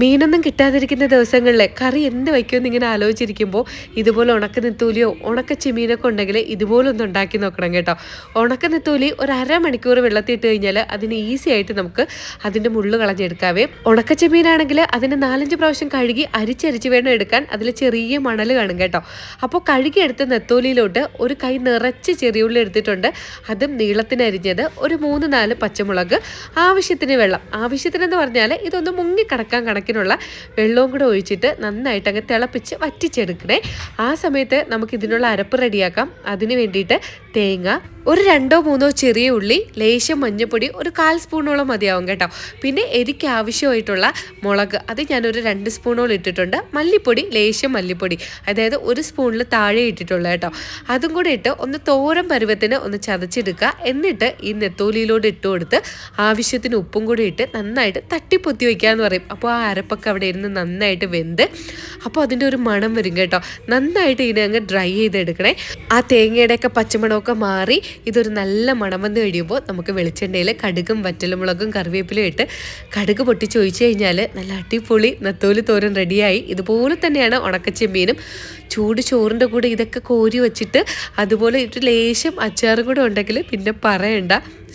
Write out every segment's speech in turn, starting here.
മീനൊന്നും കിട്ടാതിരിക്കുന്ന ദിവസങ്ങളിൽ കറി എന്ത് വയ്ക്കുമെന്ന് ഇങ്ങനെ ആലോചിച്ചിരിക്കുമ്പോൾ ഇതുപോലെ ഉണക്ക നെത്തോലിയോ ഉണക്ക ചെമ്മീനൊക്കെ ഉണ്ടെങ്കിൽ ഇതുപോലെ ഒന്ന് ഉണ്ടാക്കി നോക്കണം കേട്ടോ. ഉണക്ക നെത്തോലി ഒരു അരമണിക്കൂർ വെള്ളത്തിൽ ഇട്ട് കഴിഞ്ഞാൽ അതിന് ഈസി ആയിട്ട് നമുക്ക് അതിൻ്റെ മുള്ളു കളഞ്ഞെടുക്കാവേ. ഉണക്ക ചെമ്മീനാണെങ്കിൽ അതിന് 4-5 പ്രാവശ്യം കഴുകി അരിച്ചരിച്ച് വേണം എടുക്കാൻ. അതിൽ ചെറിയ മണൽ കാണും കേട്ടോ. അപ്പോൾ കഴുകിയെടുത്ത നെത്തോലിയിലോട്ട് ഒരു കൈ നിറച്ച് ചെറിയുള്ളി എടുത്തിട്ടുണ്ട്. അതും നീളത്തിനരിഞ്ഞത്, ഒരു 3-4 പച്ചമുളക്, ആവശ്യത്തിന് വെള്ളം. ആവശ്യത്തിനെന്ന് പറഞ്ഞാൽ ഇതൊന്ന് മുങ്ങിക്കിടക്കാൻ കണക്കിനുള്ള വെള്ളവും കൂടെ ഒഴിച്ചിട്ട് നന്നായിട്ട് അങ്ങ് തിളപ്പിച്ച് വറ്റിച്ചെടുക്കണേ. ആ സമയത്ത് നമുക്ക് ഇതിനുള്ള അരപ്പ് റെഡിയാക്കാം. അതിന് വേണ്ടിയിട്ട് തേങ്ങ, ഒരു 2-3 ചെറിയ ഉള്ളി, ലേശം മഞ്ഞൾപ്പൊടി, ഒരു 1/4 സ്പൂണോളം മതിയാവും കേട്ടോ. പിന്നെ എരിക്ക് ആവശ്യമായിട്ടുള്ള മുളക്, അത് ഞാനൊരു 2 സ്പൂണോളം ഇട്ടിട്ടുണ്ട്. മല്ലിപ്പൊടി, ലേശം മല്ലിപ്പൊടി, അതായത് 1 സ്പൂണിൽ താഴെ ഇട്ടിട്ടുള്ള കേട്ടോ. അതും കൂടെ ഇട്ട് ഒന്ന് തോരൻ പരുവത്തിന് ഒന്ന് ചതച്ചെടുക്കുക. എന്നിട്ട് ഈ നെത്തോലിയിലോട്ട് ഇട്ട് കൊടുത്ത് ആവശ്യത്തിന് ഉപ്പും കൂടി ഇട്ട് നന്നായിട്ട് തട്ടിപ്പൊത്തി വയ്ക്കാമെന്ന് പറയും. അപ്പോൾ ആ അരപ്പൊക്കെ അവിടെ ഇരുന്ന് നന്നായിട്ട് വെന്ത് അപ്പോൾ അതിൻ്റെ ഒരു മണം വരും കേട്ടോ. നന്നായിട്ട് ഇതിനെ അങ്ങ് ഡ്രൈ ചെയ്തെടുക്കണേ. ആ തേങ്ങയുടെയൊക്കെ പച്ചമണമൊക്കെ മാറി ഇതൊരു നല്ല മണം വന്ന് കഴിയുമ്പോൾ നമുക്ക് വെളിച്ചെണ്ണയിൽ കടുകും വറ്റൽമുളകും കറിവേപ്പിലും ഇട്ട് കടുക് പൊട്ടിച്ച് ഒഴിച്ച് കഴിഞ്ഞാൽ നല്ല അടിപൊളി നെത്തോലി തോരൻ റെഡിയായി. ഇതുപോലെ തന്നെയാണ് ഉണക്കച്ചെമ്മീനും. ചൂട് ചോറിൻ്റെ കൂടെ ഇതൊക്കെ കോരി വെച്ചിട്ട് അതുപോലെ ഇട്ട് ലേശം അച്ചാറും കൂടെ ഉണ്ടെങ്കിൽ പിന്നെ പറയണ്ട,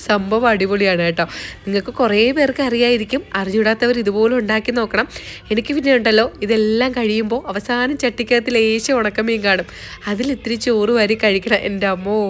സംഭവം അടിപൊളിയാണ് കേട്ടോ. നിങ്ങൾക്ക് കുറേ പേർക്ക് അറിയായിരിക്കും, അറിഞ്ഞൂടാത്തവർ ഇതുപോലെ ഉണ്ടാക്കി നോക്കണം. എനിക്ക് പിന്നെ ഉണ്ടല്ലോ, ഇതെല്ലാം കഴിയുമ്പോൾ അവസാനം ചട്ടിക്കകത്ത് ലേശം ഉണക്കമീൻ കാണും. അതിൽ ഇത്തിരി ചോറ് വാരി കഴിക്കണം. എൻ്റെ അമ്മോ.